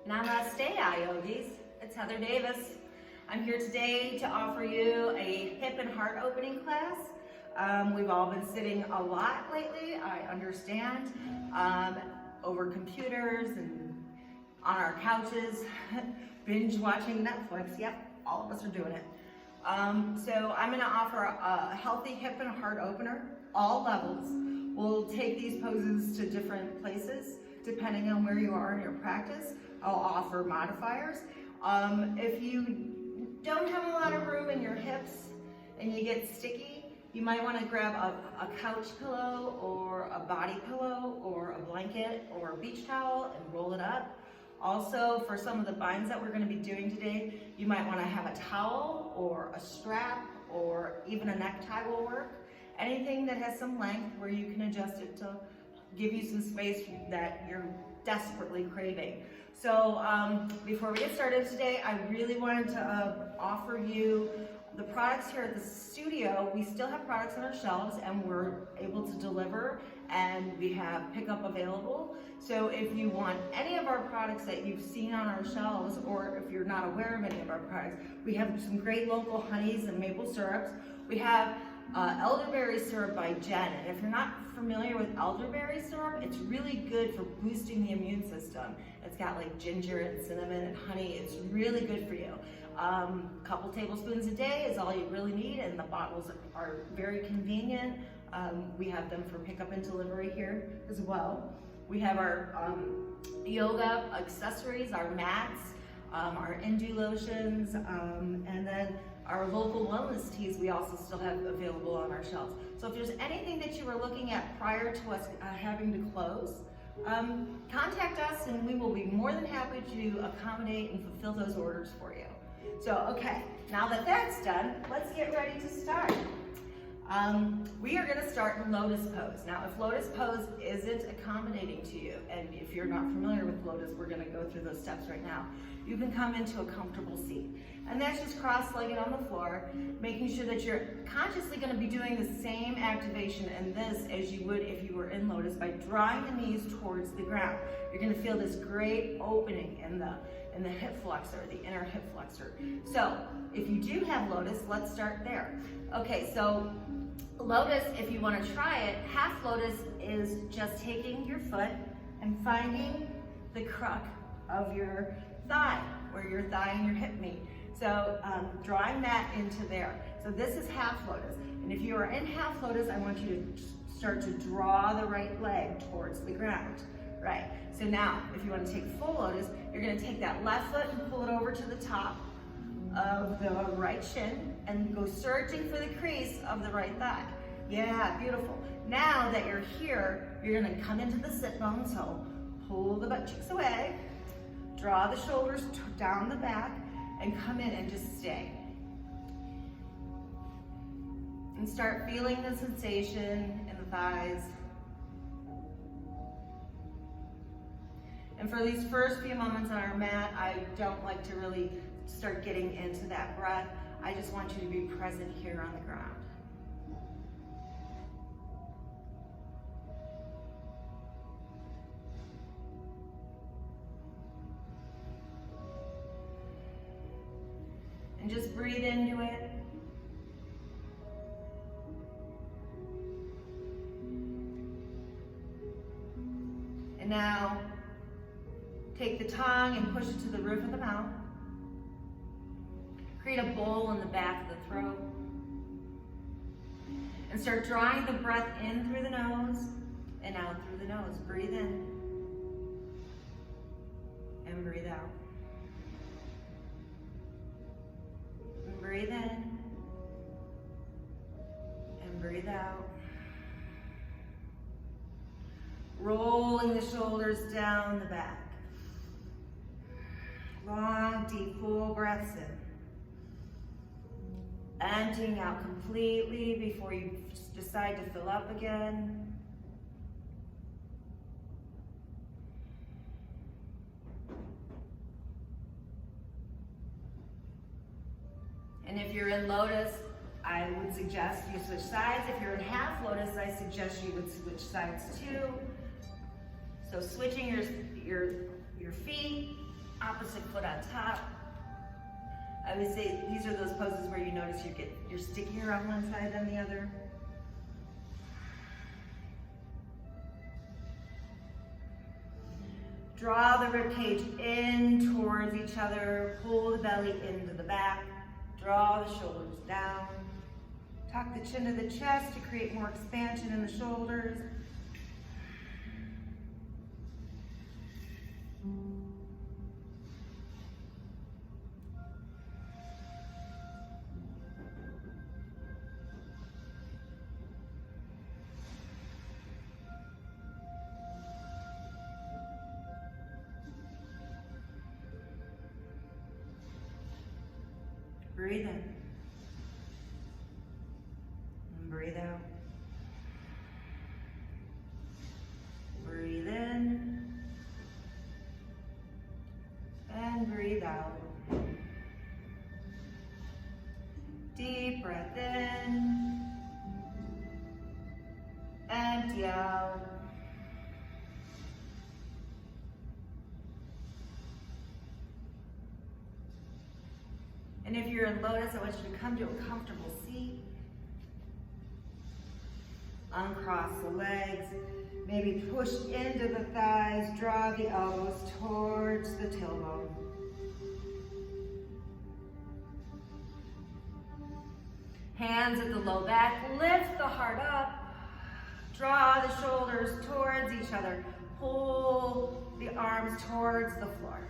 Namaste, yogis. It's Heather Davis. I'm here today to offer you a hip and heart opening class. We've all been sitting a lot lately, I understand, over computers and on our couches, binge watching Netflix. Yep, all of us are doing it. So I'm going to offer a healthy hip and heart opener, all levels. We'll take these poses to different places depending on where you are in your practice. I'll offer modifiers. If you don't have a lot of room in your hips and you get sticky, you might want to grab a couch pillow or a body pillow or a blanket or a beach towel and roll it up. Also, for some of the binds that we're going to be doing today, you might want to have a towel or a strap or even a necktie will work. Anything that has some length where you can adjust it to give you some space that you're desperately craving. So before we get started today, I really wanted to offer you the products here at the studio. We still have products on our shelves and we're able to deliver, and we have pickup available. So if you want any of our products that you've seen on our shelves, or if you're not aware of any of our products, we have some great local honeys and maple syrups. We have elderberry syrup by Jen, and if you're not familiar with elderberry syrup, it's really good for boosting the immune system. It's got like ginger and cinnamon and honey. It's really good for you. A couple tablespoons a day is all you really need, and the bottles are very convenient. We have them for pickup and delivery here as well. We have our yoga accessories, our mats, our Indu lotions, and then our local wellness teas we also still have available on our shelves. So if there's anything that you were looking at prior to us having to close, contact us and we will be more than happy to accommodate and fulfill those orders for you. So, okay, now that that's done, let's get ready to start. We are going to start in lotus pose. Now, if lotus pose isn't accommodating to you, and if you're not familiar with lotus, we're going to go through those steps right now. You can come into a comfortable seat. And that's just cross-legged on the floor, making sure that you're consciously going to be doing the same activation in this as you would if you were in lotus by drawing the knees towards the ground. You're going to feel this great opening in the hip flexor, the inner hip flexor. So if you do have lotus, let's start there. Okay, so lotus, if you want to try it, half lotus is just taking your foot and finding the crack of your thigh, where your thigh and your hip meet. So drawing that into there. So this is half lotus. And if you are in half lotus, I want you to start to draw the right leg towards the ground. Right. So now, if you want to take full lotus, you're going to take that left foot and pull it over to the top of the right shin and go surging for the crease of the right thigh. Yeah, beautiful. Now that you're here, you're going to come into the sit bone. So pull the butt cheeks away, draw the shoulders down the back, and come in and just stay. And start feeling the sensation in the thighs. And for these first few moments on our mat, I don't like to really start getting into that breath. I just want you to be present here on the ground. And just breathe into it. And now, take the tongue and push it to the roof of the mouth. Create a bowl in the back of the throat. And start drawing the breath in through the nose and out through the nose. Breathe in and breathe out. And breathe in and breathe out. Rolling the shoulders down the back. Long, deep, full breaths in. Emptying out completely before you decide to fill up again. And if you're in lotus, I would suggest you switch sides. If you're in half lotus, I suggest you would switch sides too. So switching your feet Opposite foot on top. I would say these are those poses where you notice you're stickier on one side than the other. Draw the rib cage in towards each other. Pull the belly into the back. Draw the shoulders down. Tuck the chin to the chest to create more expansion in the shoulders. Breathe in. And breathe out. Breathe in. And breathe out. Deep breath in. Empty out. And if you're in lotus, I want you to come to a comfortable seat. Uncross the legs. Maybe push into the thighs. Draw the elbows towards the tailbone. Hands at the low back. Lift the heart up. Draw the shoulders towards each other. Pull the arms towards the floor.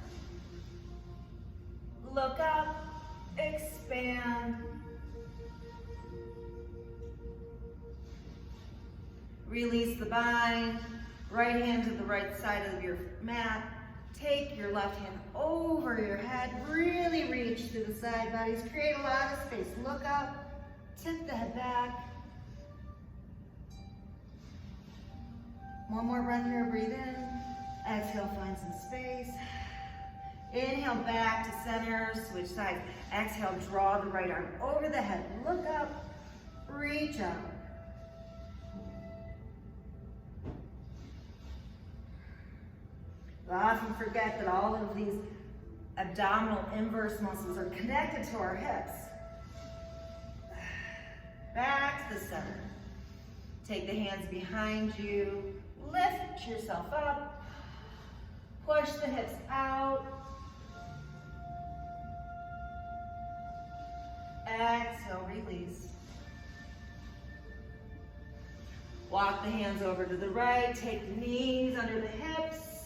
Look up. Expand. Release the bind. Right hand to the right side of your mat. Take your left hand over your head. Really reach through the side bodies. Create a lot of space. Look up. Tip the head back. One more breath here. Breathe in. Exhale, find some space. Inhale, back to center, switch sides. Exhale, draw the right arm over the head. Look up, reach up. We often forget that all of these abdominal inverse muscles are connected to our hips. Back to the center. Take the hands behind you. Lift yourself up. Push the hips out. Exhale, release. Walk the hands over to the right. Take the knees under the hips.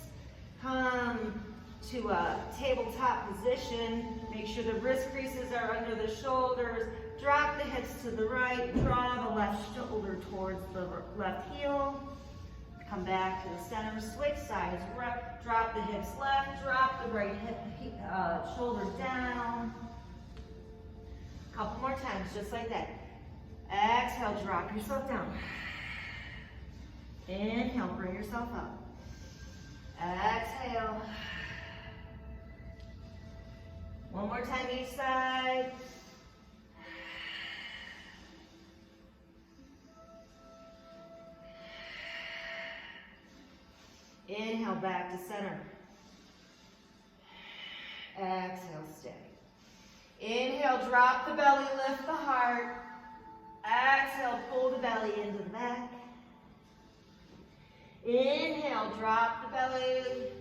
Come to a tabletop position. Make sure the wrist creases are under the shoulders. Drop the hips to the right. Draw the left shoulder towards the left heel. Come back to the center. Switch sides. Drop the hips left. Drop the right shoulders down. Couple more times, just like that. Exhale, drop yourself down. Inhale, bring yourself up. Exhale. One more time each side. Inhale, back to center. Exhale, stay. Inhale, drop the belly, lift the heart. Exhale, pull the belly into the back. Inhale, drop the belly,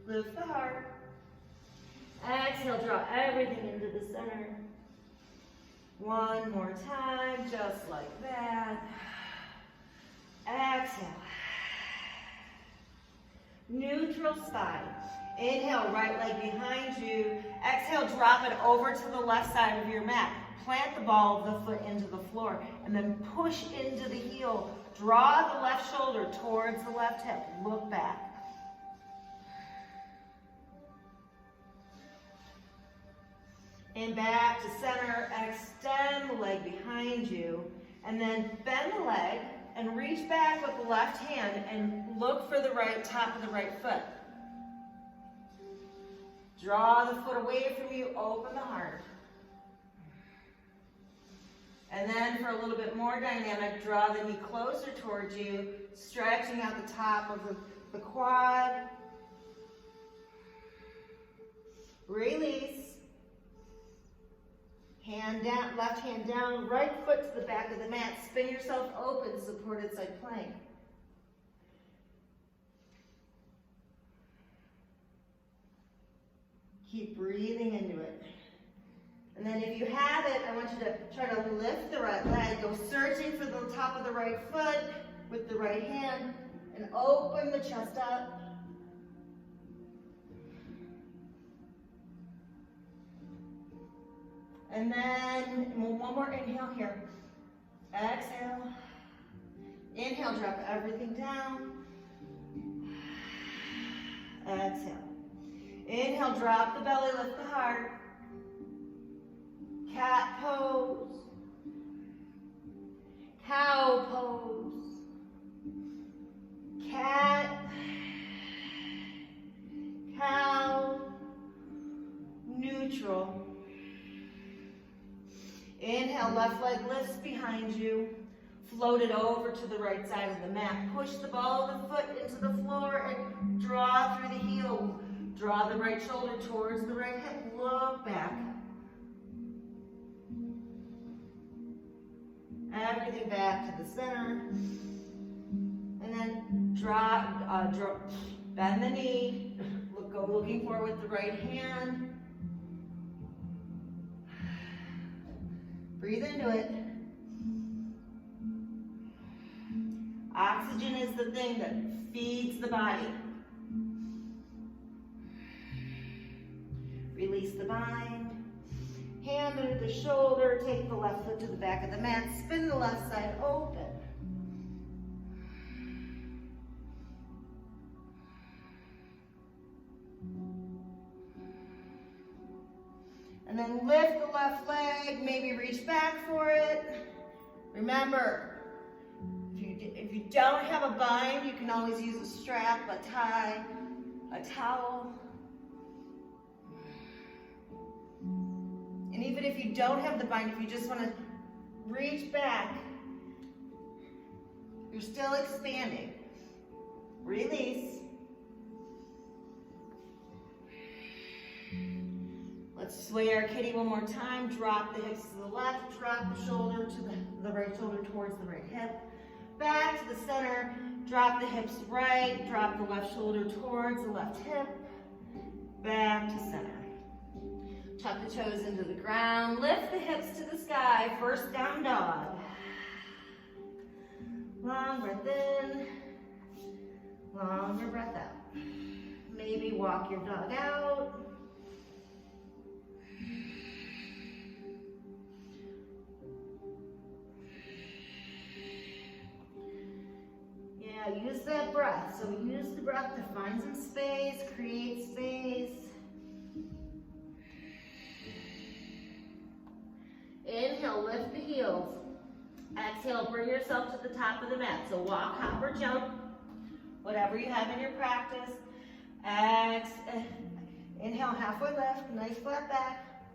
lift the heart. Exhale, draw everything into the center. One more time, just like that. Exhale. Neutral spine. Inhale, right leg behind you. Exhale, drop it over to the left side of your mat. Plant the ball of the foot into the floor and then push into the heel. Draw the left shoulder towards the left hip. Look back. And back to center. Extend the leg behind you. And then bend the leg and reach back with the left hand and look for the right top of the right foot. Draw the foot away from you, open the heart. And then for a little bit more dynamic, draw the knee closer towards you, stretching out the top of the quad. Release. Hand down, left hand down, right foot to the back of the mat. Spin yourself open, supported side plank. Keep breathing into it. And then if you have it, I want you to try to lift the right leg. Go searching for the top of the right foot with the right hand and open the chest up. And then one more inhale here. Exhale. Inhale, drop everything down. Exhale. Inhale, drop the belly, lift the heart. Cat pose. Cow pose. Cat. Cow. Neutral. Inhale, left leg lifts behind you. Float it over to the right side of the mat. Push the ball of the foot into the floor and draw through the heel. Draw the right shoulder towards the right hip. Look back. Everything back to the center. And then bend the knee. Go looking forward with the right hand. Breathe into it. Oxygen is the thing that feeds the body. Release the bind. Hand under the shoulder. Take the left foot to the back of the mat. Spin the left side open. And then lift the left leg, maybe reach back for it. Remember, if you don't have a bind, you can always use a strap, a tie, a towel. And even if you don't have the bind, if you just want to reach back, you're still expanding. Release. Let's sway our kitty one more time. Drop the hips to the left, drop the shoulder to the right shoulder towards the right hip. Back to the center, drop the hips right, drop the left shoulder towards the left hip. Back to center. Tuck the toes into the ground, lift the hips to the sky, first down dog. Long breath in, longer breath out. Maybe walk your dog out. Yeah, use that breath. So use the breath to find some space, create space. Inhale, lift the heels. Exhale, bring yourself to the top of the mat. So walk, hop, or jump, whatever you have in your practice. Inhale, halfway lift, nice flat back.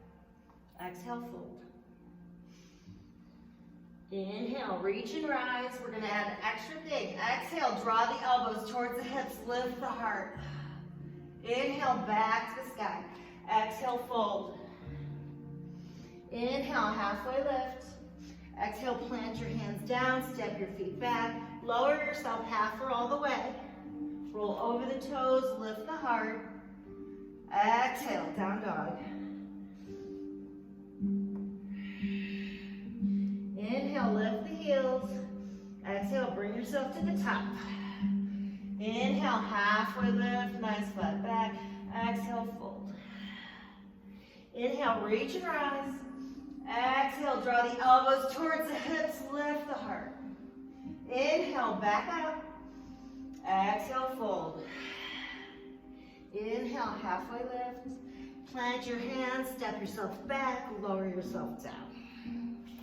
Exhale, fold. Inhale, reach and rise. We're gonna add an extra thing. Exhale, draw the elbows towards the hips, lift the heart. Inhale, back to the sky. Exhale, fold. Inhale, halfway lift. Exhale, plant your hands down, step your feet back. Lower yourself half or all the way. Roll over the toes, lift the heart. Exhale, down dog. Inhale, lift the heels. Exhale, bring yourself to the top. Inhale, halfway lift, nice flat back. Exhale, fold. Inhale, reach and rise. Exhale, draw the elbows towards the hips, lift the heart. Inhale, back up. Exhale, fold. Inhale, halfway lift. Plant your hands, step yourself back, lower yourself down.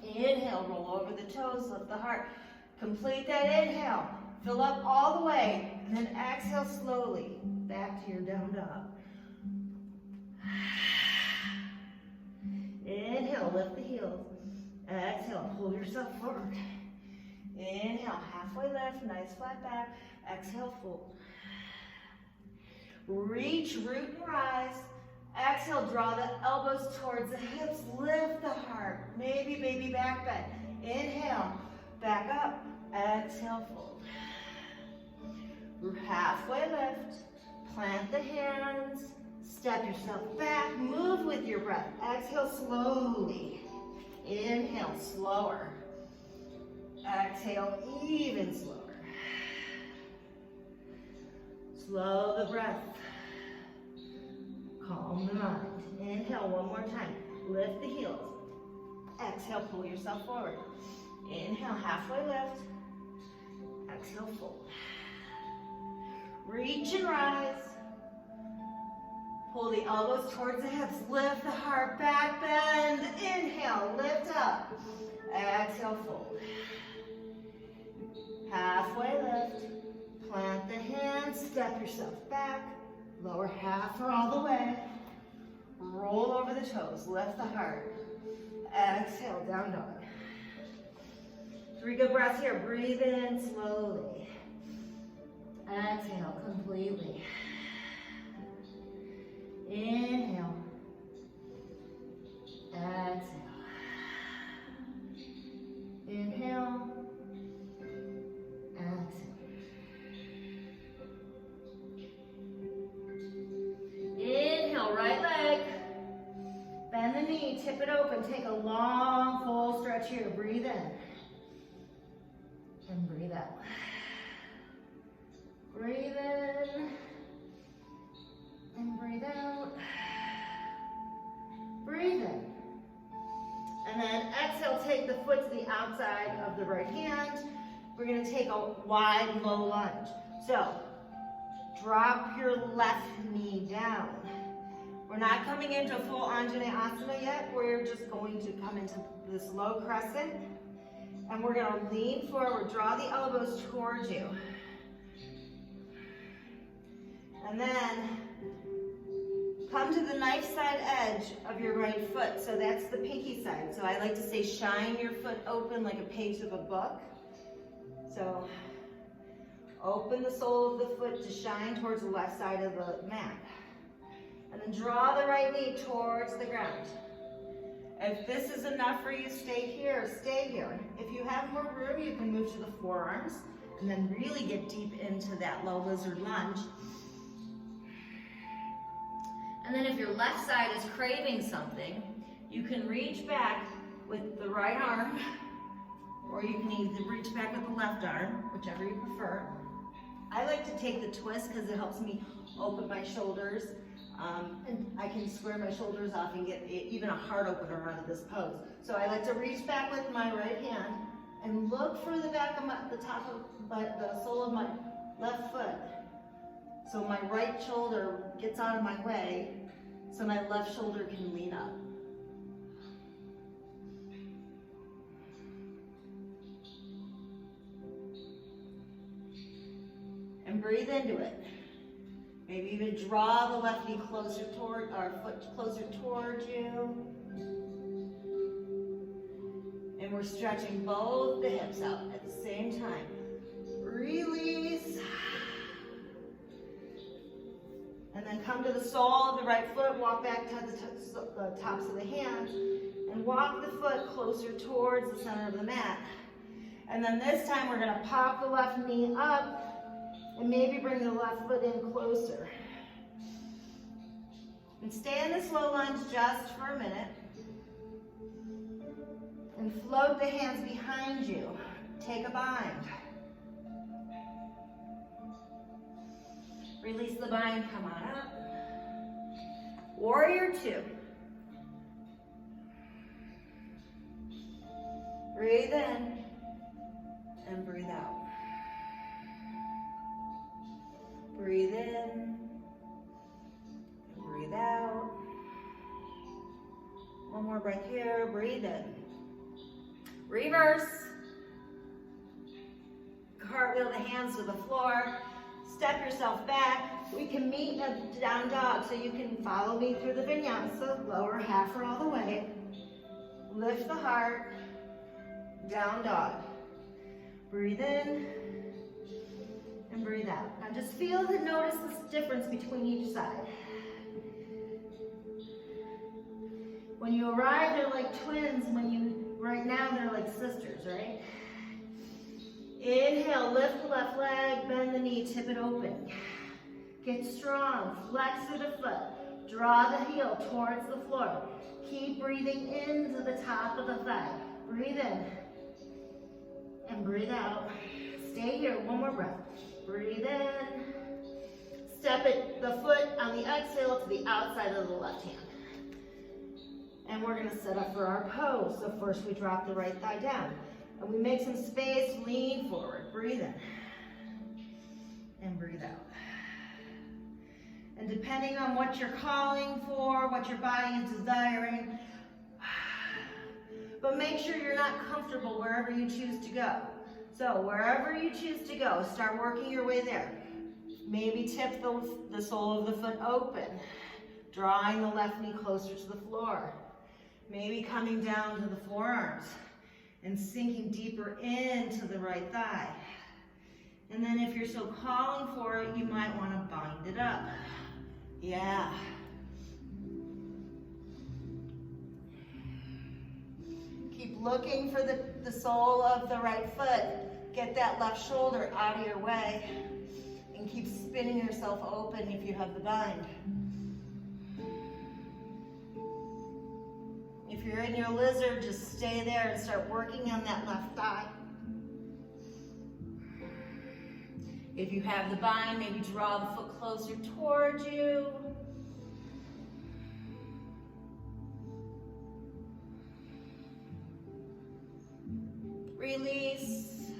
Inhale, roll over the toes, lift the heart. Complete that inhale. Fill up all the way, and then exhale slowly back to your down dog. Inhale, lift the heels. Exhale, pull yourself forward. Inhale, halfway lift, nice flat back. Exhale, fold. Reach, root, and rise. Exhale, draw the elbows towards the hips, lift the heart. Maybe baby back bend. Inhale, back up. Exhale, fold. Halfway lift, plant the hands, step yourself back, move with your breath. Exhale slowly. Inhale, slower. Exhale, even slower. Slow the breath. Calm the mind. Inhale one more time. Lift the heels. Exhale, pull yourself forward. Inhale, halfway lift. Exhale, fold. Reach and rise. Pull the elbows towards the hips. Lift the heart, back bend. Inhale, lift up. Exhale, fold. Halfway lift. Plant the hands, step yourself back. Lower half or all the way. Roll over the toes, lift the heart. Exhale, down dog. 3 good breaths here. Breathe in slowly. Exhale completely. Inhale. Exhale. Inhale. Exhale. Inhale, right leg. Bend the knee, tip it open. Take a long, full stretch here. Breathe in. And breathe out. Breathe in. And breathe out. Breathe in. And then exhale, take the foot to the outside of the right hand. We're going to take a wide, low lunge. So, drop your left knee down. We're not coming into full Anjaneyasana yet. We're just going to come into this low crescent. And we're going to lean forward, draw the elbows towards you. And then come to the knife side edge of your right foot. So that's the pinky side. So I like to say shine your foot open like a page of a book. So open the sole of the foot to shine towards the left side of the mat. And then draw the right knee towards the ground. If this is enough for you, stay here, stay here. If you have more room, you can move to the forearms and then really get deep into that low lizard lunge. And then if your left side is craving something, you can reach back with the right arm, or you can either reach back with the left arm, whichever you prefer. I like to take the twist because it helps me open my shoulders, and I can square my shoulders off and get even a heart opener out of this pose. So I like to reach back with my right hand and look for the back of the top of the sole of my left foot. So my right shoulder gets out of my way, so my left shoulder can lean up. And breathe into it. Maybe even draw the left knee closer toward, or foot closer towards you. And we're stretching both the hips out at the same time. Release. And then come to the sole of the right foot, walk back to the tops of the hands, and walk the foot closer towards the center of the mat. And then this time we're gonna pop the left knee up, and maybe bring the left foot in closer. And stay in this low lunge just for a minute. And float the hands behind you. Take a bind. Release the bind, come on up. Warrior 2. Breathe in and breathe out. Breathe in and breathe out. One more breath here, breathe in. Reverse. Cartwheel the hands to the floor. Step yourself back. We can meet in a down dog, so you can follow me through the vinyasa. Lower half or all the way. Lift the heart. Down dog. Breathe in and breathe out. Now just feel and notice this difference between each side. When you arrive, they're like twins. Right now, they're like sisters, right? Inhale, lift the left leg, bend the knee, tip it open. Get strong, flex through the foot. Draw the heel towards the floor. Keep breathing into the top of the thigh. Breathe in and breathe out. Stay here, one more breath. Breathe in. Step the foot on the exhale to the outside of the left hand. And we're gonna set up for our pose. So first we drop the right thigh down. And we make some space, lean forward. Breathe in. And breathe out. And depending on what you're calling for, what your body is desiring, but make sure you're not comfortable wherever you choose to go. So wherever you choose to go, start working your way there. Maybe tip the sole of the foot open, drawing the left knee closer to the floor. Maybe coming down to the forearms and sinking deeper into the right thigh. And then if you're so calling for it, you might want to bind it up. Yeah. Keep looking for the sole of the right foot. Get that left shoulder out of your way. And keep spinning yourself open if you have the bind. If you're in your lizard, just stay there and start working on that left thigh. If you have the bind, maybe draw the foot closer towards you. Release.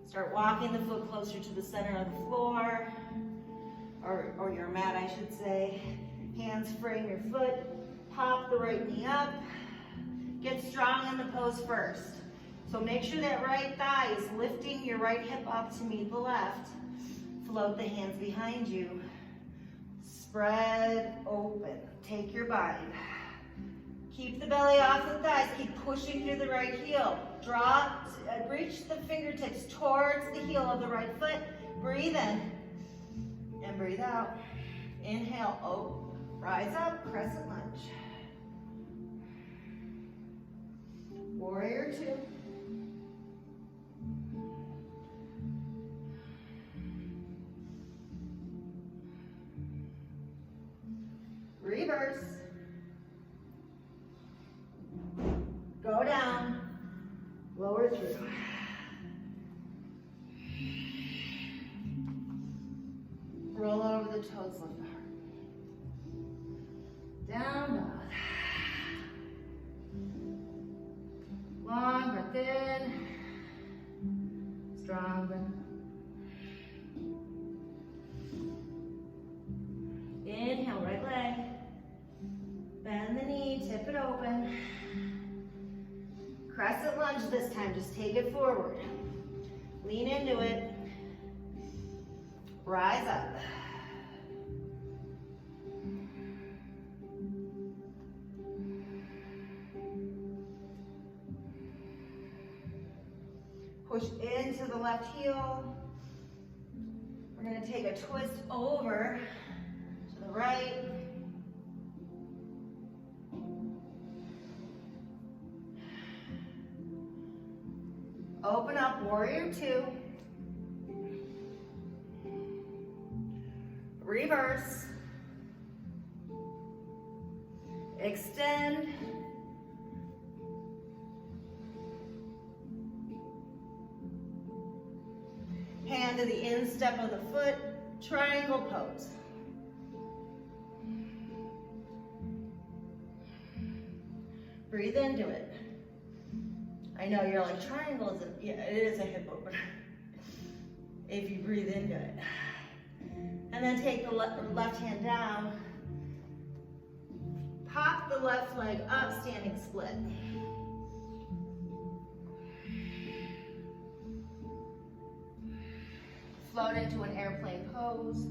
Start walking the foot closer to the center of the floor, or your mat, I should say. Hands frame your foot. Pop the right knee up. Get strong in the pose first. So make sure that right thigh is lifting your right hip up to meet the left. Float the hands behind you. Spread open. Take your bind. Keep the belly off the thighs. Keep pushing through the right heel. Reach the fingertips towards the heel of the right foot. Breathe in and breathe out. Inhale, rise up, crescent lunge. Warrior two. Reverse. Go down. Lower through. Roll over the toes, lift the heart. Down dog. Long breath in. Strong breath. Inhale, right leg. Bend the knee, tip it open. Crescent lunge this time, just take it forward. Lean into it. Rise up. Push into the left heel. We're going to take a twist over to the right. Open up, warrior two. Reverse. Extend. Hand to the instep of the foot, triangle pose. Breathe into it. I know you're like, triangle is yeah, it is a hip opener. If you breathe into it. And then take the left hand down. Pop the left leg up, standing split. Float into an airplane pose.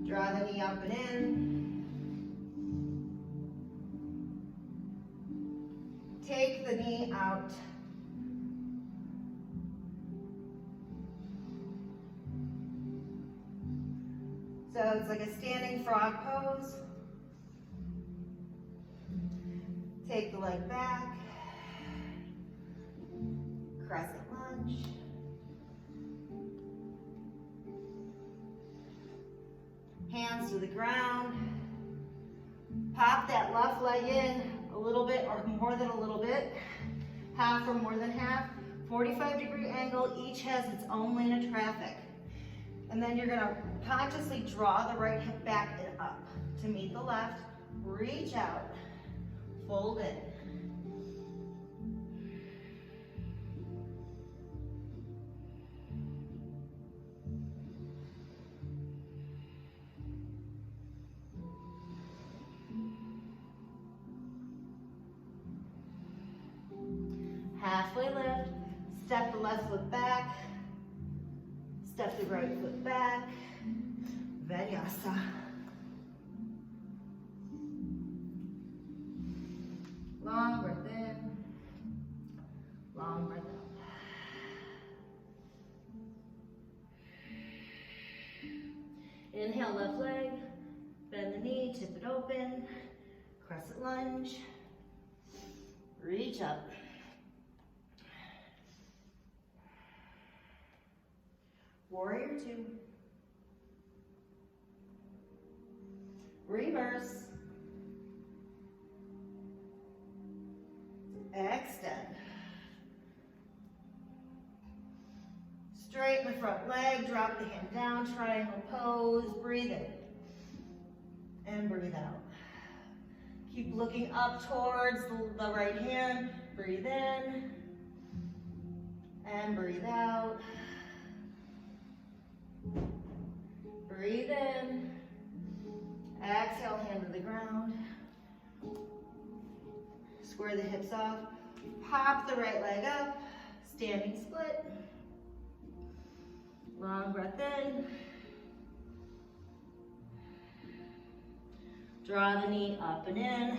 Draw the knee up and in. Take the knee out. So it's like a standing frog pose. Take the leg back. Crescent lunge. Hands to the ground. Pop that left leg in a little bit or more than a little bit. Half or more than half. 45-degree angle. Each has its own lane of traffic. And then you're gonna consciously draw the right hip back and up to meet the left. Reach out. Fold in. Halfway lift, step the left foot back, step the right foot back, Vinyasa. Long breath in, long breath out. Inhale, left leg, bend the knee, tip it open, crescent lunge, reach up. Warrior two. Reverse. Extend. Straighten the front leg, drop the hand down, triangle pose, breathe in. And breathe out. Keep looking up towards the right hand. Breathe in. And breathe out. Breathe in. Exhale, hand to the ground. Square the hips off. Pop the right leg up. Standing split. Long breath in. Draw the knee up and in.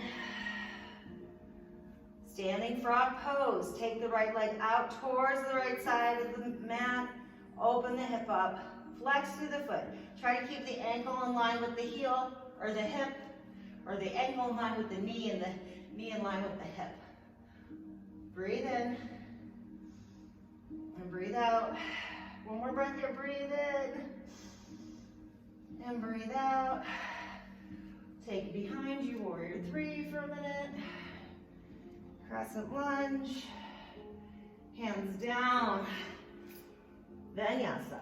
Standing frog pose. Take the right leg out towards the right side of the mat. Open the hip up. Flex through the foot. Try to keep the ankle in line with the heel or the hip, or the ankle in line with the knee and the knee in line with the hip. Breathe in and breathe out. One more breath here. Breathe in and breathe out. Take behind you, warrior three for a minute. Crescent lunge. Hands down. Vinyasa.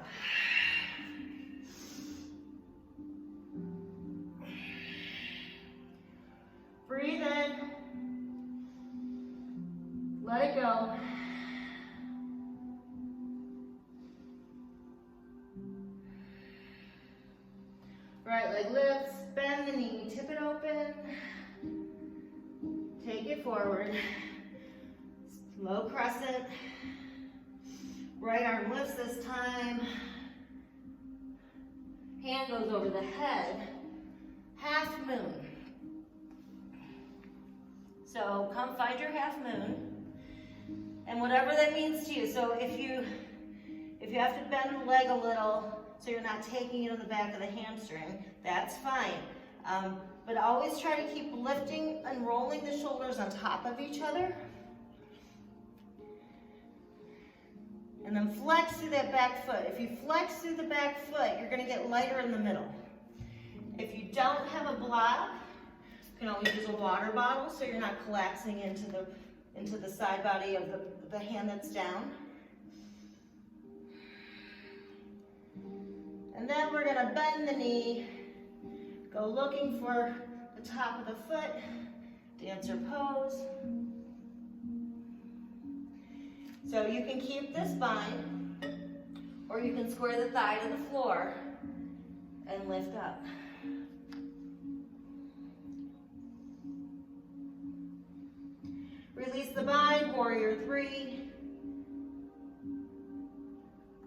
Breathe in. Let it go. Right leg lifts, bend the knee, tip it open. Take it forward. Low crescent. Right arm lifts this time. Hand goes over the head. Half moon. So come find your half moon. And whatever that means to you. So if you have to bend the leg a little so you're not taking it on the back of the hamstring, that's fine. But always try to keep lifting and rolling the shoulders on top of each other. And then flex through that back foot. If you flex through the back foot, you're gonna get lighter in the middle. If you don't have a block, you can always use a water bottle so you're not collapsing into the side body of the hand that's down. And then we're gonna bend the knee, go looking for the top of the foot, dancer pose. So you can keep this bind, or you can square the thigh to the floor and lift up. Release the bind, warrior three.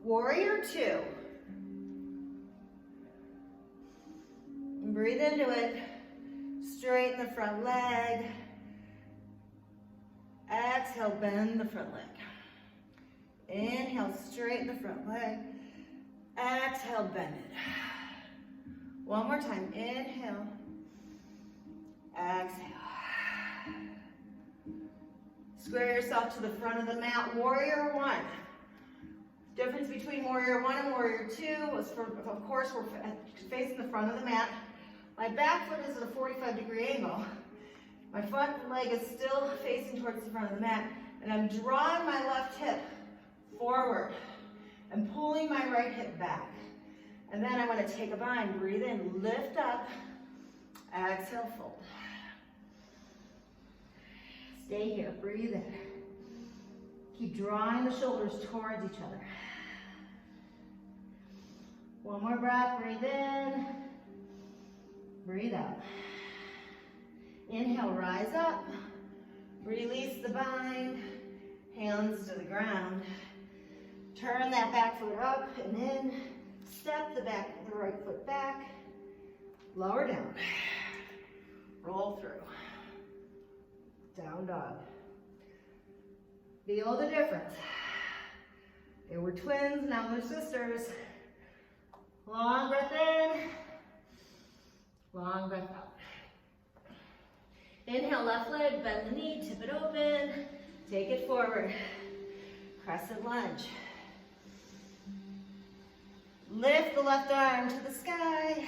Warrior two. And breathe into it. Straighten the front leg. Exhale, bend the front leg. Inhale, straighten the front leg. Exhale, bend it. One more time, inhale, exhale. Square yourself to the front of the mat, warrior one. Difference between warrior one and warrior two was, of course, we're facing the front of the mat. My back foot is at a 45-degree angle. My front leg is still facing towards the front of the mat, and I'm drawing my left hip forward and pulling my right hip back. And then I'm going to take a bind, breathe in, lift up, exhale, fold. Stay here, breathe in. Keep drawing the shoulders towards each other. One more breath, breathe in, breathe out. Inhale, rise up, release the bind, hands to the ground. Turn that back foot up and in, step the right foot back, lower down, roll through. Down dog. Feel the difference. They were twins, now they're sisters. Long breath in, long breath out. Inhale, left leg, bend the knee, tip it open, take it forward. Crescent lunge. Lift the left arm to the sky.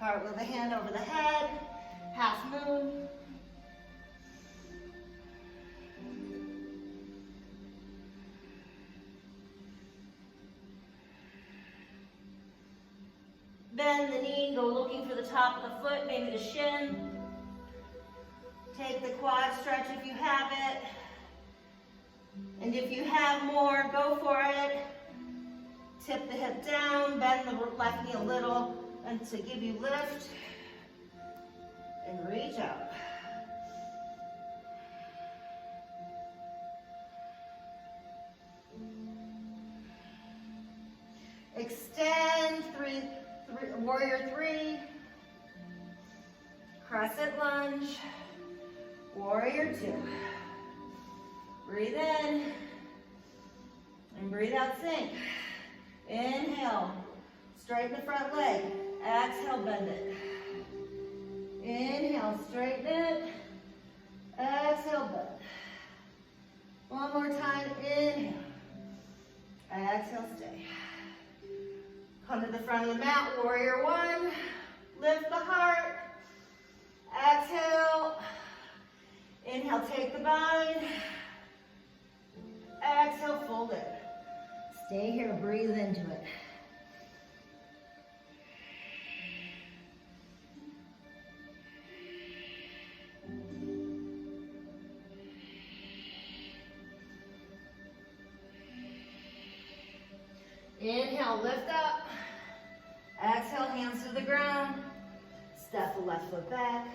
Cartwheel the hand over the head, half moon. Bend the knee, go looking for the top of the foot, maybe the shin. Take the quad stretch if you have it. And if you have more, go for it. Tip the hip down, bend the left knee a little, and to give you lift, and reach out. Extend, warrior three, crescent lunge, warrior two. Breathe in, and breathe out, sink. Inhale, straighten the front leg. Exhale, bend it. Inhale, straighten it. Exhale, bend. One more time, inhale. Exhale, stay. Come to the front of the mat, warrior one. Lift the heart. Exhale. Inhale, take the bind. Exhale, fold it. Stay here, breathe into it. Inhale, lift up. Exhale, hands to the ground. Step the left foot back.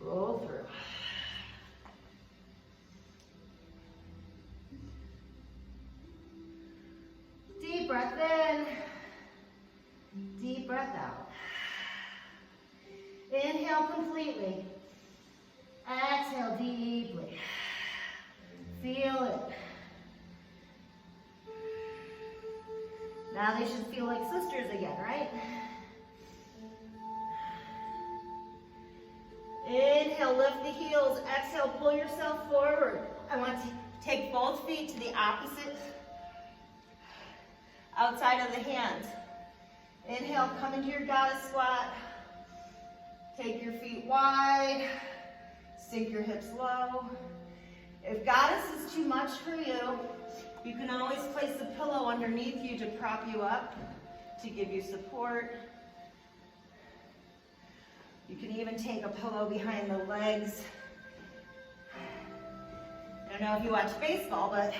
Roll through. Deep breath in. Deep breath out. Inhale completely. Exhale deeply. Feel it. Now they should feel like sisters again, right? Inhale, lift the heels. Exhale, pull yourself forward. I want to take both feet to the opposite outside of the hands. Inhale, come into your goddess squat. Take your feet wide. Sink your hips low. If goddess is too much for you, you can always place the pillow underneath you to prop you up, to give you support. You can even take a pillow behind the legs. I don't know if you watch baseball, but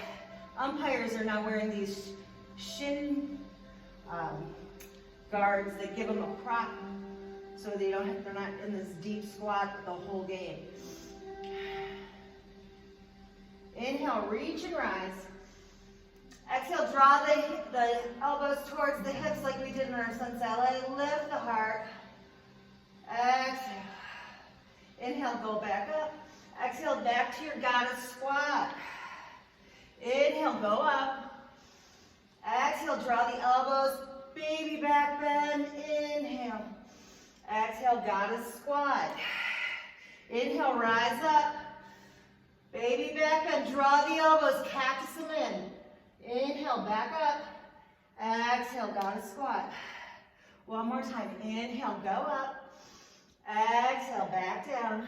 umpires are now wearing these shin guards that give them a prop so they're not in this deep squat the whole game. Inhale, reach and rise. Exhale, draw the elbows towards the hips like we did in our sunset. Lift the heart. Exhale. Inhale, go back up. Exhale. Exhale, back to your goddess squat. Inhale, go up. Exhale, draw the elbows, baby back bend. Inhale. Exhale, goddess squat. Inhale, rise up. Baby back bend, draw the elbows, cactus them in. Inhale, back up. Exhale, goddess squat. One more time. Inhale, go up. Exhale, back down.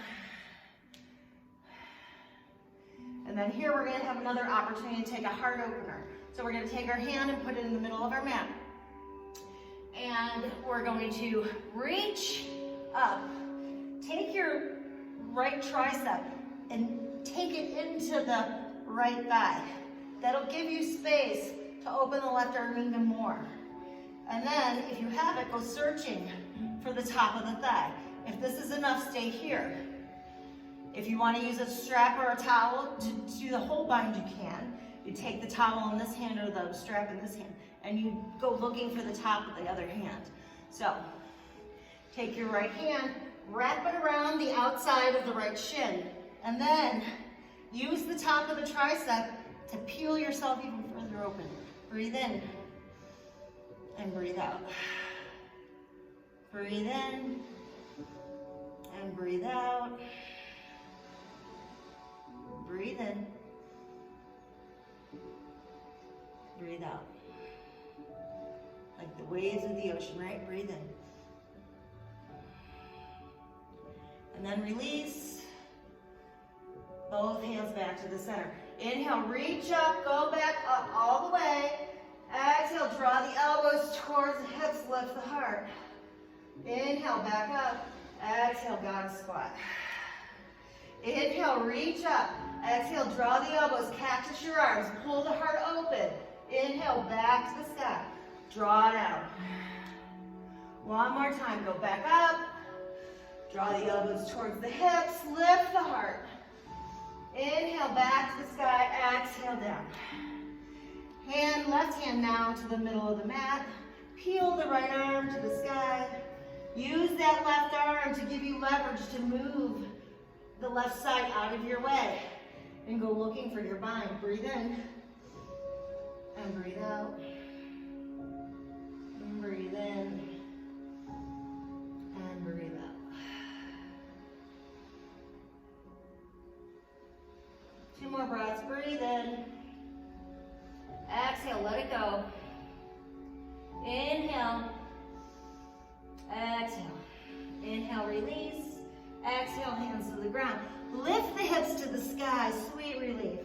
And then here we're going to have another opportunity to take a heart opener. So we're going to take our hand and put it in the middle of our mat. And we're going to reach up. Take your right tricep and take it into the right thigh. That'll give you space to open the left arm even more. And then, if you have it, go searching for the top of the thigh. If this is enough, stay here. If you want to use a strap or a towel to do the whole bind, you can. You take the towel in this hand or the strap in this hand, and you go looking for the top of the other hand. So, take your right hand, wrap it around the outside of the right shin, and then use the top of the tricep to peel yourself even further open. Breathe in and breathe out. Breathe in and breathe out. Breathe in. Breathe out. Like the waves of the ocean, right? Breathe in. And then release. Both hands back to the center. Inhale, reach up, go back up all the way. Exhale, draw the elbows towards the hips, lift the heart. Inhale, back up. Exhale, goddess squat. Inhale, reach up. Exhale, draw the elbows, cactus your arms, pull the heart open. Inhale, back to the sky. Draw down. One more time, go back up. Draw the elbows towards the hips, lift the heart. Inhale, back to the sky, exhale down. Left hand now to the middle of the mat. Peel the right arm to the sky. Use that left arm to give you leverage to move the left side out of your way. And go looking for your bind. Breathe in. And breathe out. And breathe in. And breathe out. 2 more breaths. Breathe in. Exhale, let it go. Inhale. Exhale. Inhale, release. Exhale, hands to the ground. Lift the hips to the sky, sweet relief.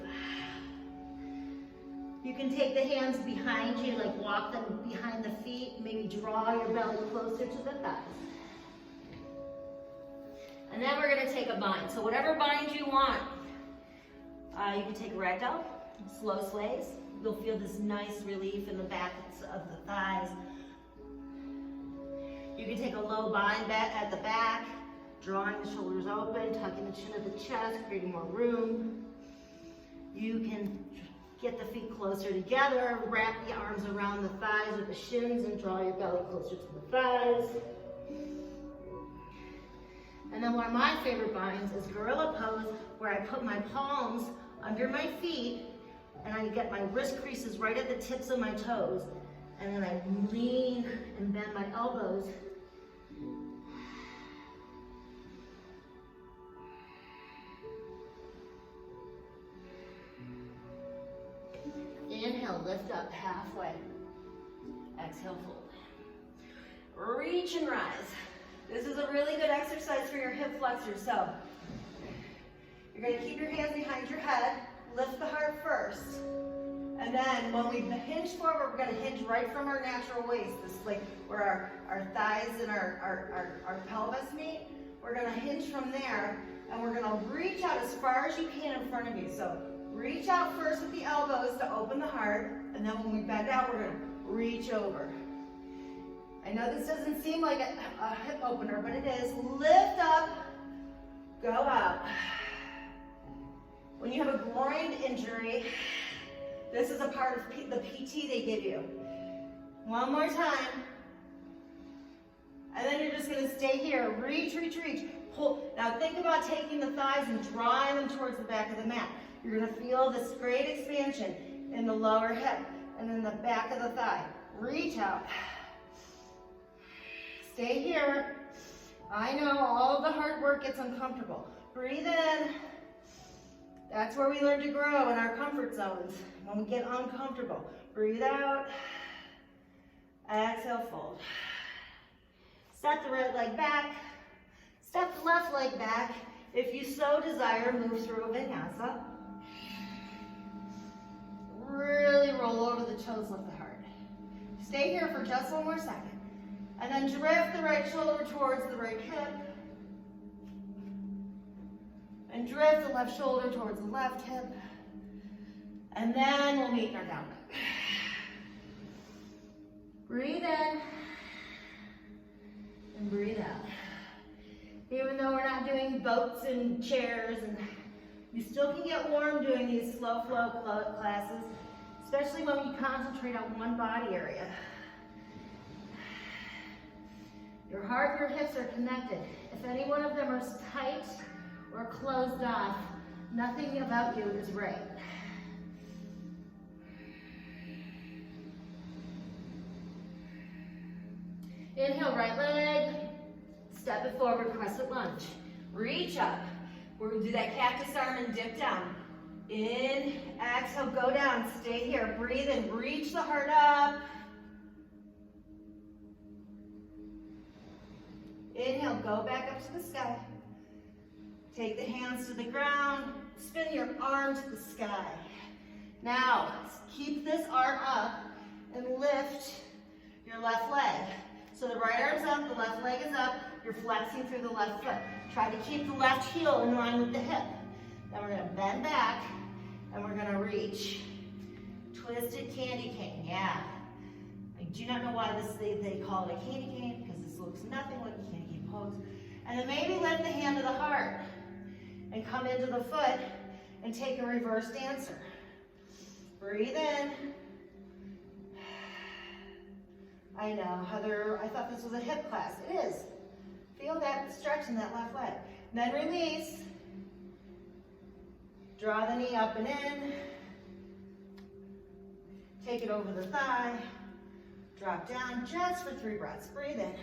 You can take the hands behind you, like walk them behind the feet, maybe draw your belly closer to the thighs. And then we're gonna take a bind. So whatever bind you want. You can take a ragdoll, slow sways. You'll feel this nice relief in the backs of the thighs. You can take a low bind at the back, drawing the shoulders open, tucking the chin of the chest, creating more room. You can get the feet closer together, wrap the arms around the thighs with the shins and draw your belly closer to the thighs. And then one of my favorite binds is gorilla pose, where I put my palms under my feet and I get my wrist creases right at the tips of my toes. And then I lean and bend my elbows. Inhale, lift up halfway. Exhale, fold. Reach and rise. This is a really good exercise for your hip flexors. So you're going to keep your hands behind your head, lift the heart first, and then when we hinge forward, we're going to hinge right from our natural waist. This is like where our thighs and our pelvis meet. We're going to hinge from there, and we're going to reach out as far as you can in front of you. So reach out first with the elbows to open the heart, and then when we bend out, we're going to reach over. I know this doesn't seem like a hip opener, but it is. Lift up, go out. When you have a groin injury, this is a part of the PT they give you. One more time. And then you're just gonna stay here. Reach, reach, reach. Pull. Now think about taking the thighs and drawing them towards the back of the mat. You're gonna feel this great expansion in the lower hip and in the back of the thigh. Reach out. Stay here. I know all of the hard work gets uncomfortable. Breathe in. That's where we learn to grow, in our comfort zones. When we get uncomfortable, breathe out. Exhale, fold. Step the right leg back. Step the left leg back. If you so desire, move through a vinyasa. Really roll over the toes, lift the heart. Stay here for just one more second. And then drift the right shoulder towards the right hip. And drift the left shoulder towards the left hip. And then we'll meet in our down dog. Breathe in. And breathe out. Even though we're not doing boats and chairs, and you still can get warm doing these slow flow classes, especially when you concentrate on one body area. Your heart and your hips are connected. If any one of them are tight or closed off, nothing about you is right. Inhale, right leg. Step it forward, crescent lunge. Reach up. We're gonna do that cactus arm and dip down. In, exhale, go down. Stay here. Breathe in, reach the heart up. Inhale, go back up to the sky. Take the hands to the ground. Spin your arm to the sky. Now, keep this arm up and lift your left leg. So the right arm's up, the left leg is up. You're flexing through the left foot. Try to keep the left heel in line with the hip. Then we're gonna bend back and we're gonna reach. Twisted candy cane, yeah. I do not know why they call it a candy cane, because this looks nothing like a candy cane pose. And then maybe lift the hand to the heart and come into the foot and take a reverse dancer. Breathe in. I know, Heather, I thought this was a hip class. It is. Feel that stretch in that left leg. Then release. Draw the knee up and in. Take it over the thigh. Drop down just for 3 breaths. Breathe in.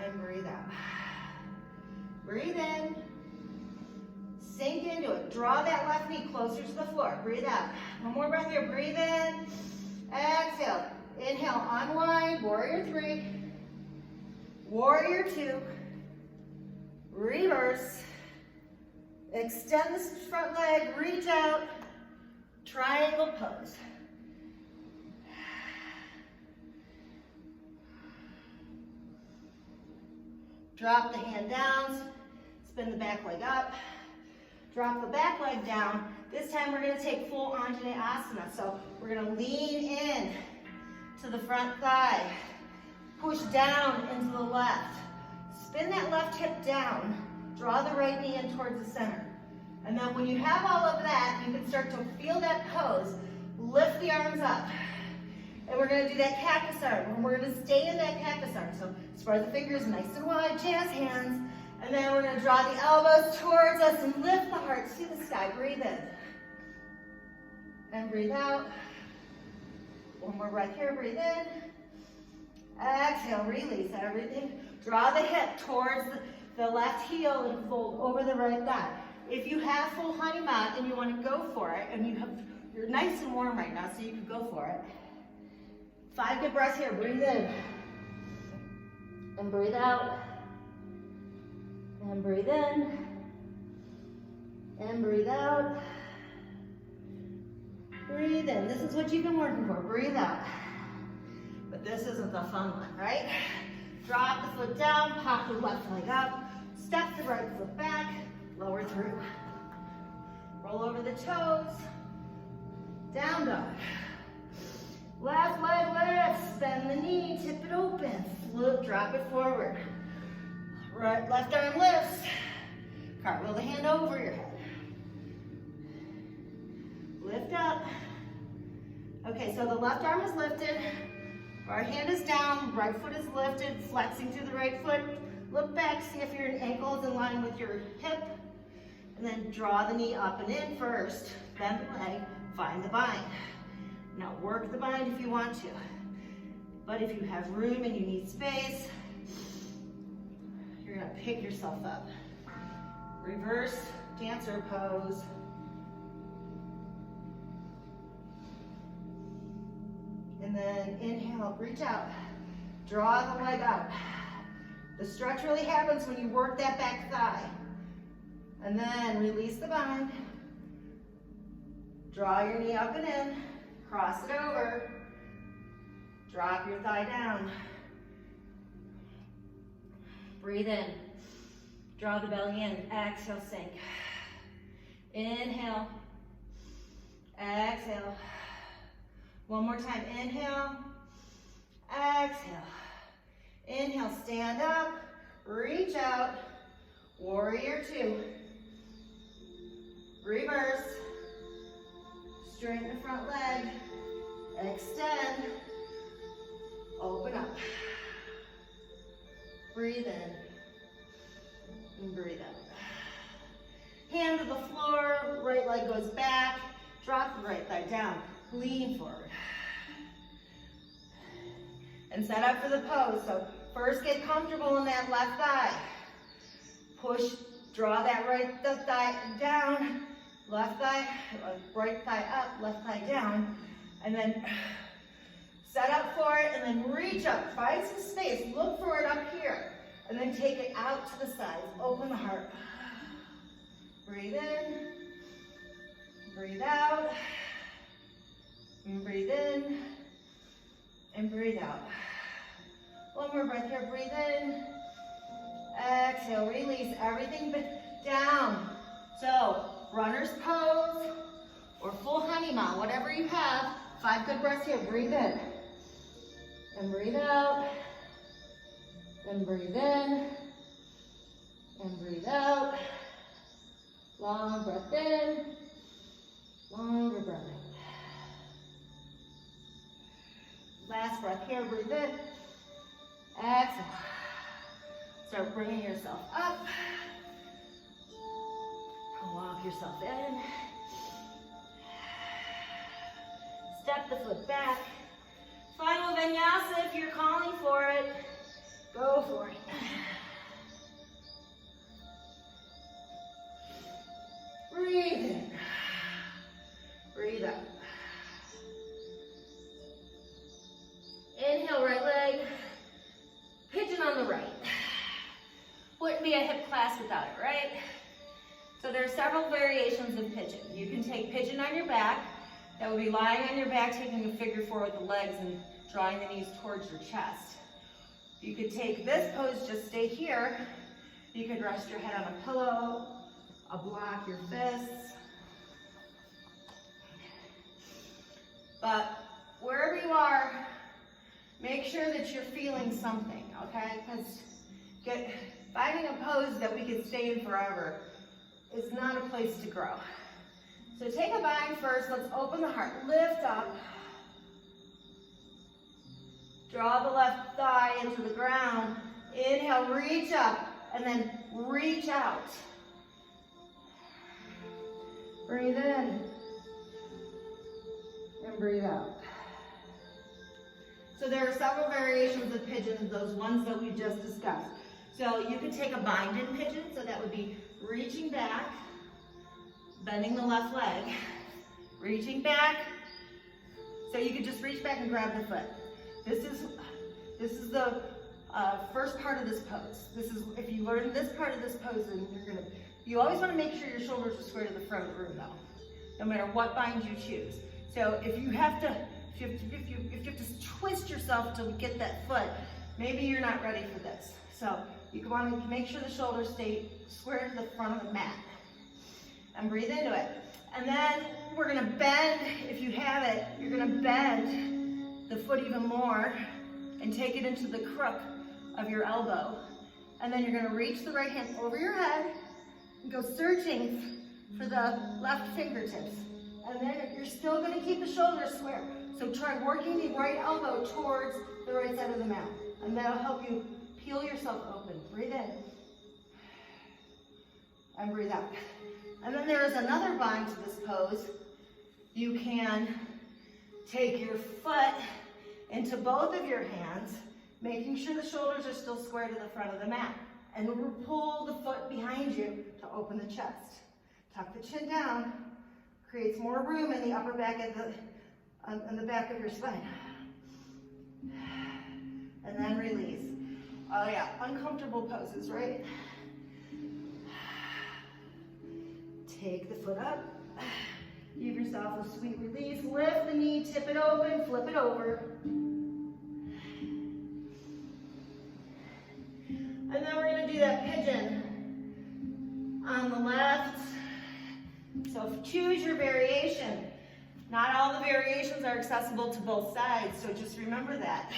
And breathe out. Breathe in. Sink into it. Draw that left knee closer to the floor. Breathe out. One more breath here. Breathe in. Exhale. Inhale, unwind, warrior 3, warrior 2, reverse, extend the front leg, reach out, triangle pose. Drop the hand down, spin the back leg up, drop the back leg down. This time we're gonna take full Anjaneyasana. So we're gonna lean in to the front thigh, push down into the left, spin that left hip down, draw the right knee in towards the center. And then when you have all of that, you can start to feel that pose, lift the arms up. And we're gonna do that cactus arm, and we're gonna stay in that cactus arm. So spread the fingers nice and wide, jazz hands, and then we're gonna draw the elbows towards us and lift the heart to the sky. Breathe in. And breathe out. One more breath here, breathe in. Exhale, release everything. Draw the hip towards the left heel and fold over the right thigh. If you have full honey mat and you want to go for it, and you're nice and warm right now, so you can go for it. 5 good breaths here, breathe in. And breathe out. And breathe in. And breathe out. Breathe in. This is what you've been working for. Breathe out. But this isn't the fun one, right? Drop the foot down, pop the left leg up, step the right foot back, lower through. Roll over the toes. Down dog. Left leg lifts, bend the knee, tip it open, flip, drop it forward. Right, left arm lifts. Cartwheel the hand over your head. Lift up. Okay, so the left arm is lifted. Right hand is down, right foot is lifted, flexing through the right foot. Look back, see if your ankle is in line with your hip. And then draw the knee up and in first. Bend the leg, find the bind. Now work the bind if you want to. But if you have room and you need space, you're gonna pick yourself up. Reverse dancer pose. And then inhale, reach out. Draw the leg up. The stretch really happens when you work that back thigh. And then release the bind. Draw your knee up and in. Cross it over. Drop your thigh down. Breathe in. Draw the belly in. Exhale, sink. Inhale. Exhale. One more time. Inhale. Exhale. Inhale, stand up. Reach out. Warrior two. Reverse. Straighten the front leg. Extend. Open up. Breathe in. And breathe out. Hand to the floor. Right leg goes back. Drop the right thigh down. Lean forward. And set up for the pose. So first get comfortable in that left thigh. Push, draw that right thigh down. Left thigh, right thigh up, left thigh down. And then set up for it and then reach up. Find some space. Look for it up here. And then take it out to the side. Open the heart. Breathe in. Breathe out. And breathe in. And breathe out. One more breath here. Breathe in. Exhale. Release everything down. So, runner's pose or full honey mount, whatever you have. 5 good breaths here. Breathe in. And breathe out. And breathe in. And breathe out. Long breath in. Longer breath out. Last breath here, breathe in. Exhale. Start bringing yourself up. Walk yourself in. Step the foot back. Final vinyasa if you're calling for it. Go for it. Breathe in. Breathe out. Inhale, right leg. Pigeon on the right. Wouldn't be a hip class without it, right? So there are several variations of pigeon. You can take pigeon on your back. That would be lying on your back, taking a figure 4 with the legs and drawing the knees towards your chest. You could take this pose, just stay here. You could rest your head on a pillow, block your fists. But wherever you are, make sure that you're feeling something, okay? Because finding a pose that we can stay in forever is not a place to grow. So take a bind first. Let's open the heart. Lift up. Draw the left thigh into the ground. Inhale, reach up, and then reach out. Breathe in. And breathe out. So there are several variations of pigeon, those ones that we just discussed. So you could take a bind in pigeon, so that would be reaching back, bending the left leg, reaching back. So you could just reach back and grab the foot. This is the first part of this pose. If you learn this part of this pose, then you always want to make sure your shoulders are square to the front of the room though, no matter what bind you choose. So if you have to twist yourself to get that foot, maybe you're not ready for this. So you want to make sure the shoulders stay square to the front of the mat. And breathe into it. And then we're going to bend, if you have it, you're going to bend the foot even more and take it into the crook of your elbow. And then you're going to reach the right hand over your head and go searching for the left fingertips. And then you're still going to keep the shoulders square. So try working the right elbow towards the right side of the mat. And that'll help you peel yourself open. Breathe in. And breathe out. And then there is another bind to this pose. You can take your foot into both of your hands, making sure the shoulders are still square to the front of the mat. And pull the foot behind you to open the chest. Tuck the chin down. Creates more room in the upper back on the back of your spine. And then release. Oh yeah, uncomfortable poses, right? Take the foot up. Give yourself a sweet release. Lift the knee, tip it open, flip it over. And then we're going to do that pigeon on the left. So choose your variation. Not all the variations are accessible to both sides, so just remember that.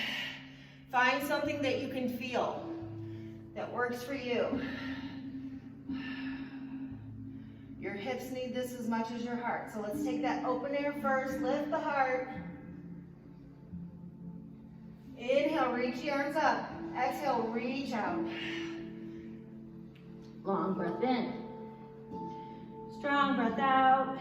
Find something that you can feel, that works for you. Your hips need this as much as your heart. So let's take that open air first. Lift the heart. Inhale, reach the arms up. Exhale, reach out. Long breath in. Strong breath out.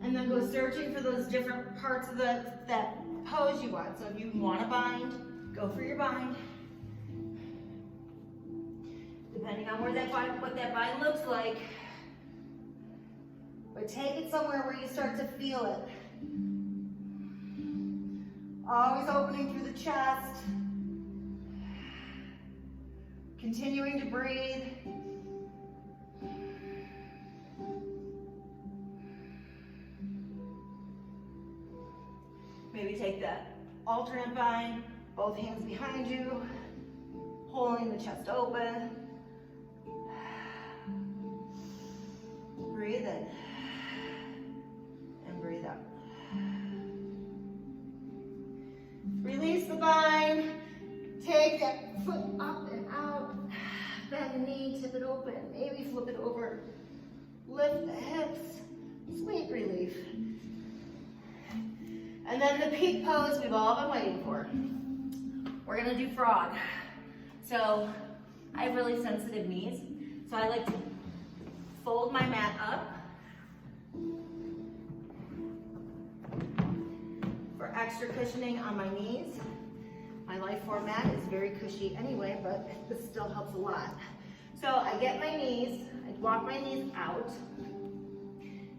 And then go searching for those different parts of that pose you want. So if you want to bind, go for your bind. Depending on what that bind looks like. But take it somewhere where you start to feel it. Always opening through the chest. Continuing to breathe. Maybe take that alternate bind, both hands behind you, pulling the chest open. Breathe in and breathe out. Release the bind. Take that foot up and out. Bend the knee, tip it open. Maybe flip it over. Lift the hips. Sweet relief. And then the peak pose we've all been waiting for. We're gonna do frog. So I have really sensitive knees. So I like to fold my mat up for extra cushioning on my knees. My Life 4 mat is very cushy anyway, but this still helps a lot. So I get my knees, I walk my knees out,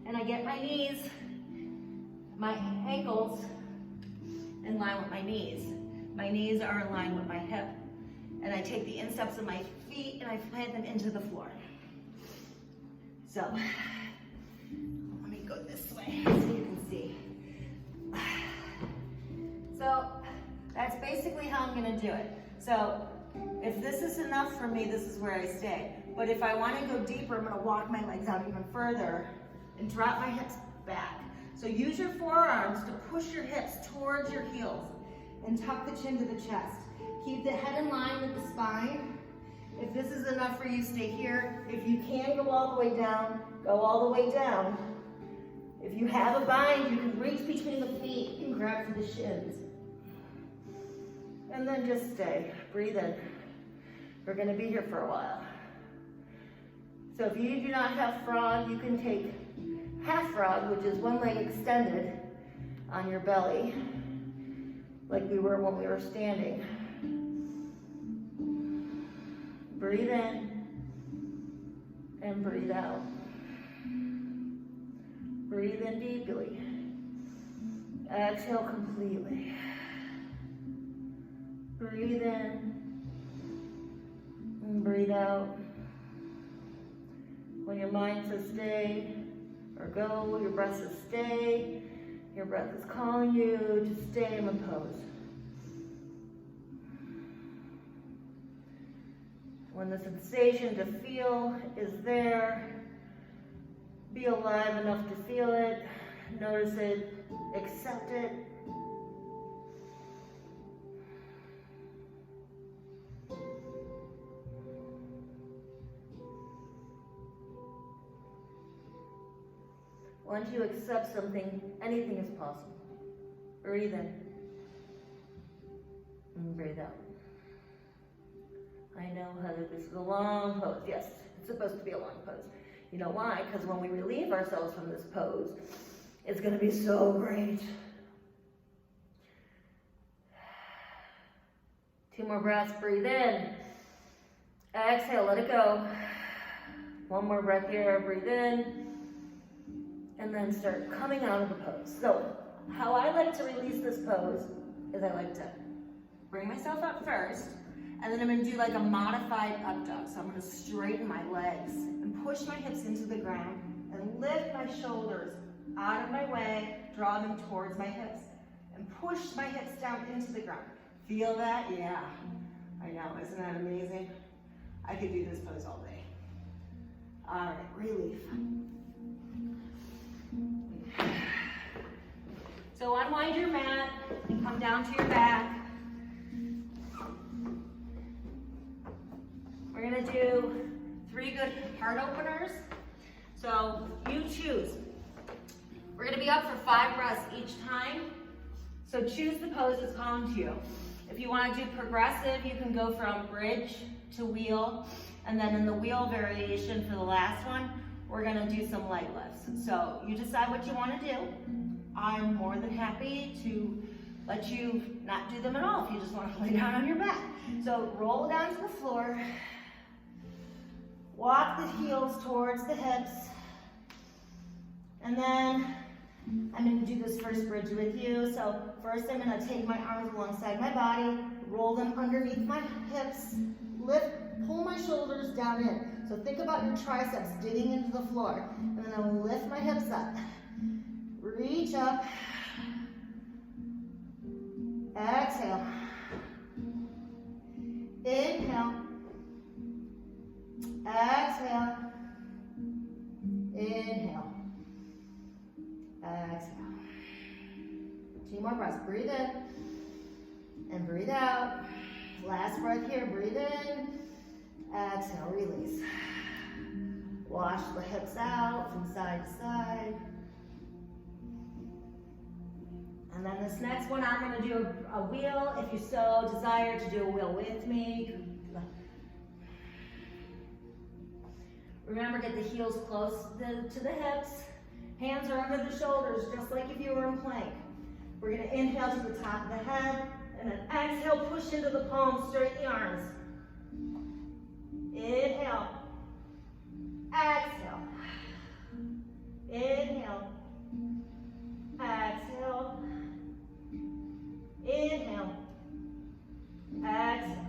and I get my knees, my ankles in line with my knees. My knees are in line with my hip. And I take the insteps of my feet and I plant them into the floor. So, let me go this way so you can see. So, that's basically how I'm gonna do it. So, if this is enough for me, this is where I stay. But if I wanna go deeper, I'm gonna walk my legs out even further and drop my hips back. So use your forearms to push your hips towards your heels and tuck the chin to the chest. Keep the head in line with the spine. If this is enough for you, stay here. If you can go all the way down, go all the way down. If you have a bind, you can reach between the feet and grab for the shins. And then just stay. Breathe in. We're going to be here for a while. So if you do not have frog, you can take half frog, which is one leg extended on your belly, like we were when we were standing. Breathe in and breathe out. Breathe in deeply. Exhale completely. Breathe in and breathe out. When your mind says stay or go, your breath says stay. Your breath is calling you to stay in the pose. When the sensation to feel is there, be alive enough to feel it, notice it, accept it. Once you accept something, Anything is possible. Breathe in. And breathe out. I know, Heather, this is a long pose. Yes, it's supposed to be a long pose. You know why? Because when we relieve ourselves from this pose, it's going to be so great. 2 more breaths. Breathe in. Exhale, let it go. 1 more breath here. Breathe in. And then start coming out of the pose. So, how I like to release this pose is I like to bring myself up first, and then I'm going to do like a modified up dog. So I'm going to straighten my legs and push my hips into the ground and lift my shoulders out of my way, draw them towards my hips, and push my hips down into the ground. Feel that? Yeah. I know, isn't that amazing? I could do this pose all day. All right, relief. So unwind your mat and come down to your back. We're gonna do 3 good heart openers. So you choose. We're gonna be up for 5 breaths each time. So choose the pose that's calling to you. If you wanna do progressive, you can go from bridge to wheel. And then in the wheel variation for the last one, we're gonna do some leg lifts. So you decide what you wanna do. I'm more than happy to let you not do them at all if you just want to lay down on your back. So roll down to the floor. Walk the heels towards the hips. And then I'm going to do this first bridge with you. So first I'm going to take my arms alongside my body, roll them underneath my hips, lift, pull my shoulders down in. So think about your triceps digging into the floor. And then I'll lift my hips up. Reach up. Exhale. Inhale. Exhale. Inhale. Exhale. 2 more breaths. Breathe in and breathe out. Last breath here. Breathe in. Exhale. Release. Wash the hips out from side to side. And then this next one, I'm going to do a wheel. If you so desire to do a wheel with me. Remember, get the heels close to the hips. Hands are under the shoulders, just like if you were in plank. We're going to inhale to the top of the head, and then exhale, push into the palms, straighten the arms. Inhale. Exhale. Inhale. Exhale. Inhale. Exhale.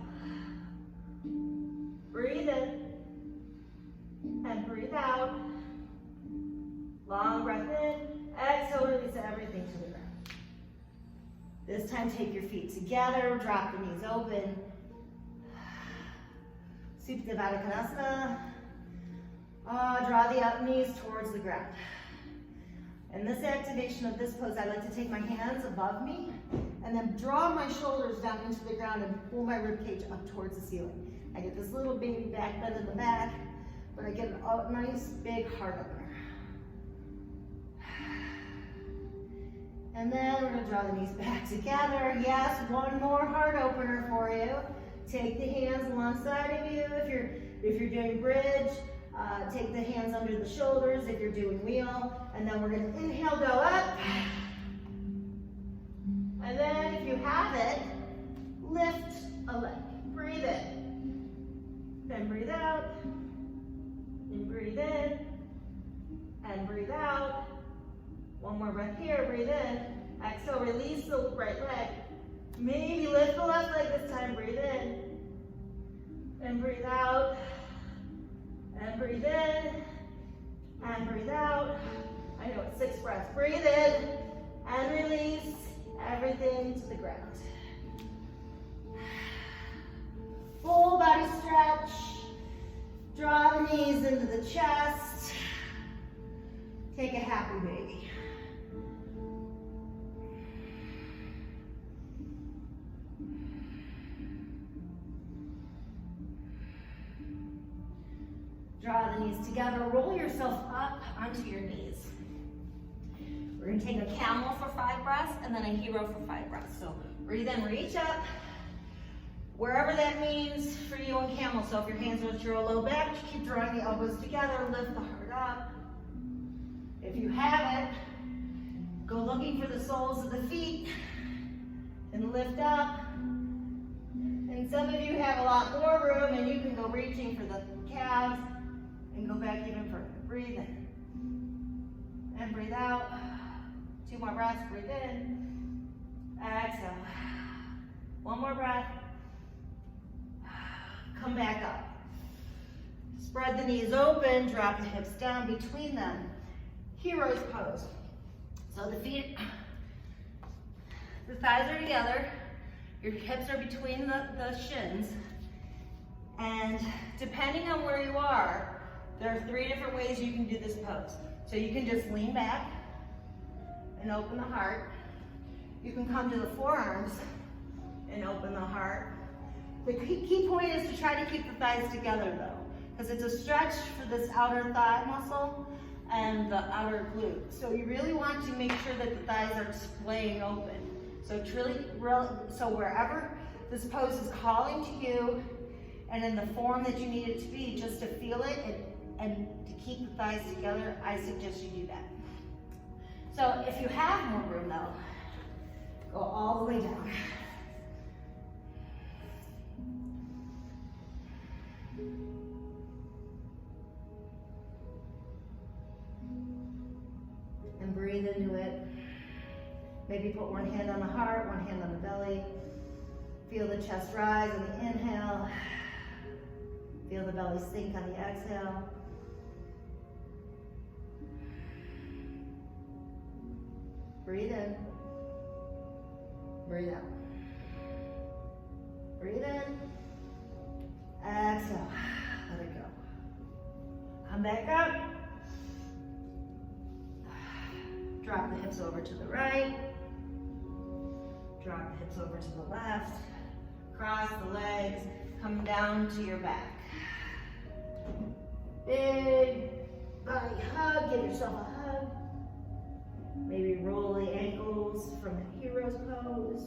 Breathe in and breathe out. Long breath in. Exhale, release everything to the ground. This time, take your feet together. Drop the knees open. Supta Baddha Konasana. Draw the up knees towards the ground. In this activation of this pose, I like to take my hands above me and then draw my shoulders down into the ground and pull my ribcage up towards the ceiling. I get this little baby back bend in the back, but I get a nice big heart opener. And then we're gonna draw the knees back together. Yes, 1 more heart opener for you. Take the hands alongside of you if you're doing bridge. Take the hands under the shoulders if you're doing wheel. And then we're going to inhale, go up. And then if you have it, lift a leg. Breathe in. Then breathe out. And breathe in. And breathe out. 1 more breath here. Breathe in. Exhale, release the right leg. Maybe lift the left leg this time. Breathe in. And breathe out. And breathe in, and breathe out. I know it's 6 breaths. Breathe in, and release everything to the ground. Full body stretch. Draw the knees into the chest. Take a happy baby. Draw the knees together, roll yourself up onto your knees. We're We're gonna take a camel for 5 breaths and then a hero for 5 breaths. So breathe in, reach up, wherever that means for you in camel. So if your hands are at your low back, keep drawing the elbows together, lift the heart up. If you haven't, go looking for the soles of the feet and lift up. And some of you have a lot more room and you can go reaching for the calves and go back even further. Breathe in and breathe out. 2 more breaths, breathe in, exhale. 1 more breath. Come back up. Spread the knees open, drop the hips down between them. Hero's pose. So the feet, the thighs are together, your hips are between the shins, and depending on where you are, there are 3 different ways you can do this pose. So you can just lean back and open the heart. You can come to the forearms and open the heart. The key point is to try to keep the thighs together though, because it's a stretch for this outer thigh muscle and the outer glute. So you really want to make sure that the thighs are splaying open. So it's really, so wherever this pose is calling to you and in the form that you need it to be, just to feel it and to keep the thighs together, I suggest you do that. So if you have more room though, go all the way down. And breathe into it. Maybe put 1 hand on the heart, 1 hand on the belly. Feel the chest rise on the inhale. Feel the belly sink on the exhale. Breathe in. Breathe out. Breathe in. Exhale. Let it go. Come back up. Drop the hips over to the right. Drop the hips over to the left. Cross the legs. Come down to your back. Big body hug. Give yourself a hug. Maybe roll the ankles from the hero's pose.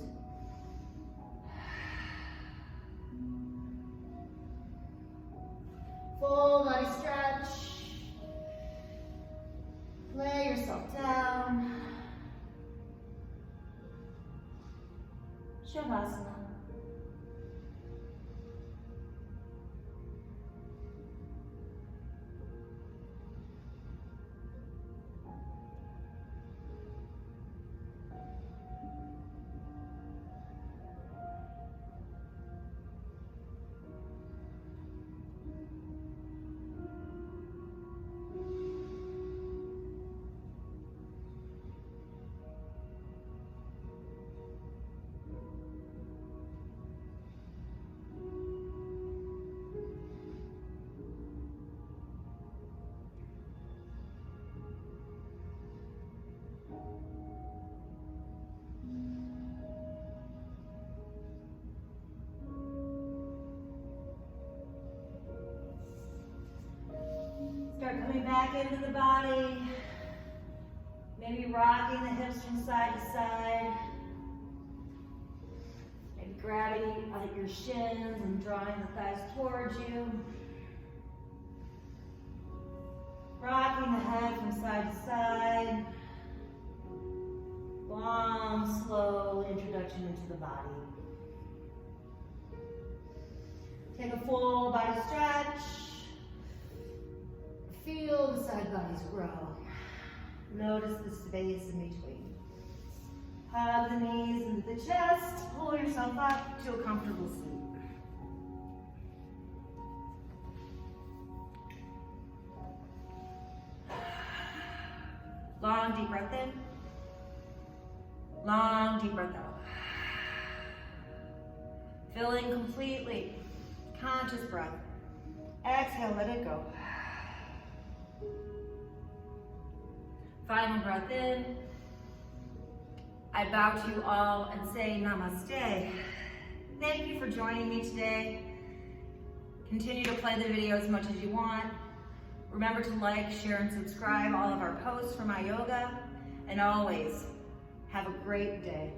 Full body stretch. Lay yourself down. Shavasana. Start coming back into the body. Maybe rocking the hips from side to side. Maybe grabbing at your shins and drawing the thighs towards you. Rocking the head from side to side. Long, slow introduction into the body. Take a full body stretch. Feel the side bodies grow. Notice the space in between. Hug the knees into the chest. Pull yourself up to a comfortable seat. Long, deep breath in. Long, deep breath out. Filling completely. Conscious breath. Exhale, let it go. Final breath in. I bow to you all and say namaste. Thank you for joining me today. Continue to play the video as much as you want. Remember to like, share, and subscribe all of our posts for my yoga. and always have a great day.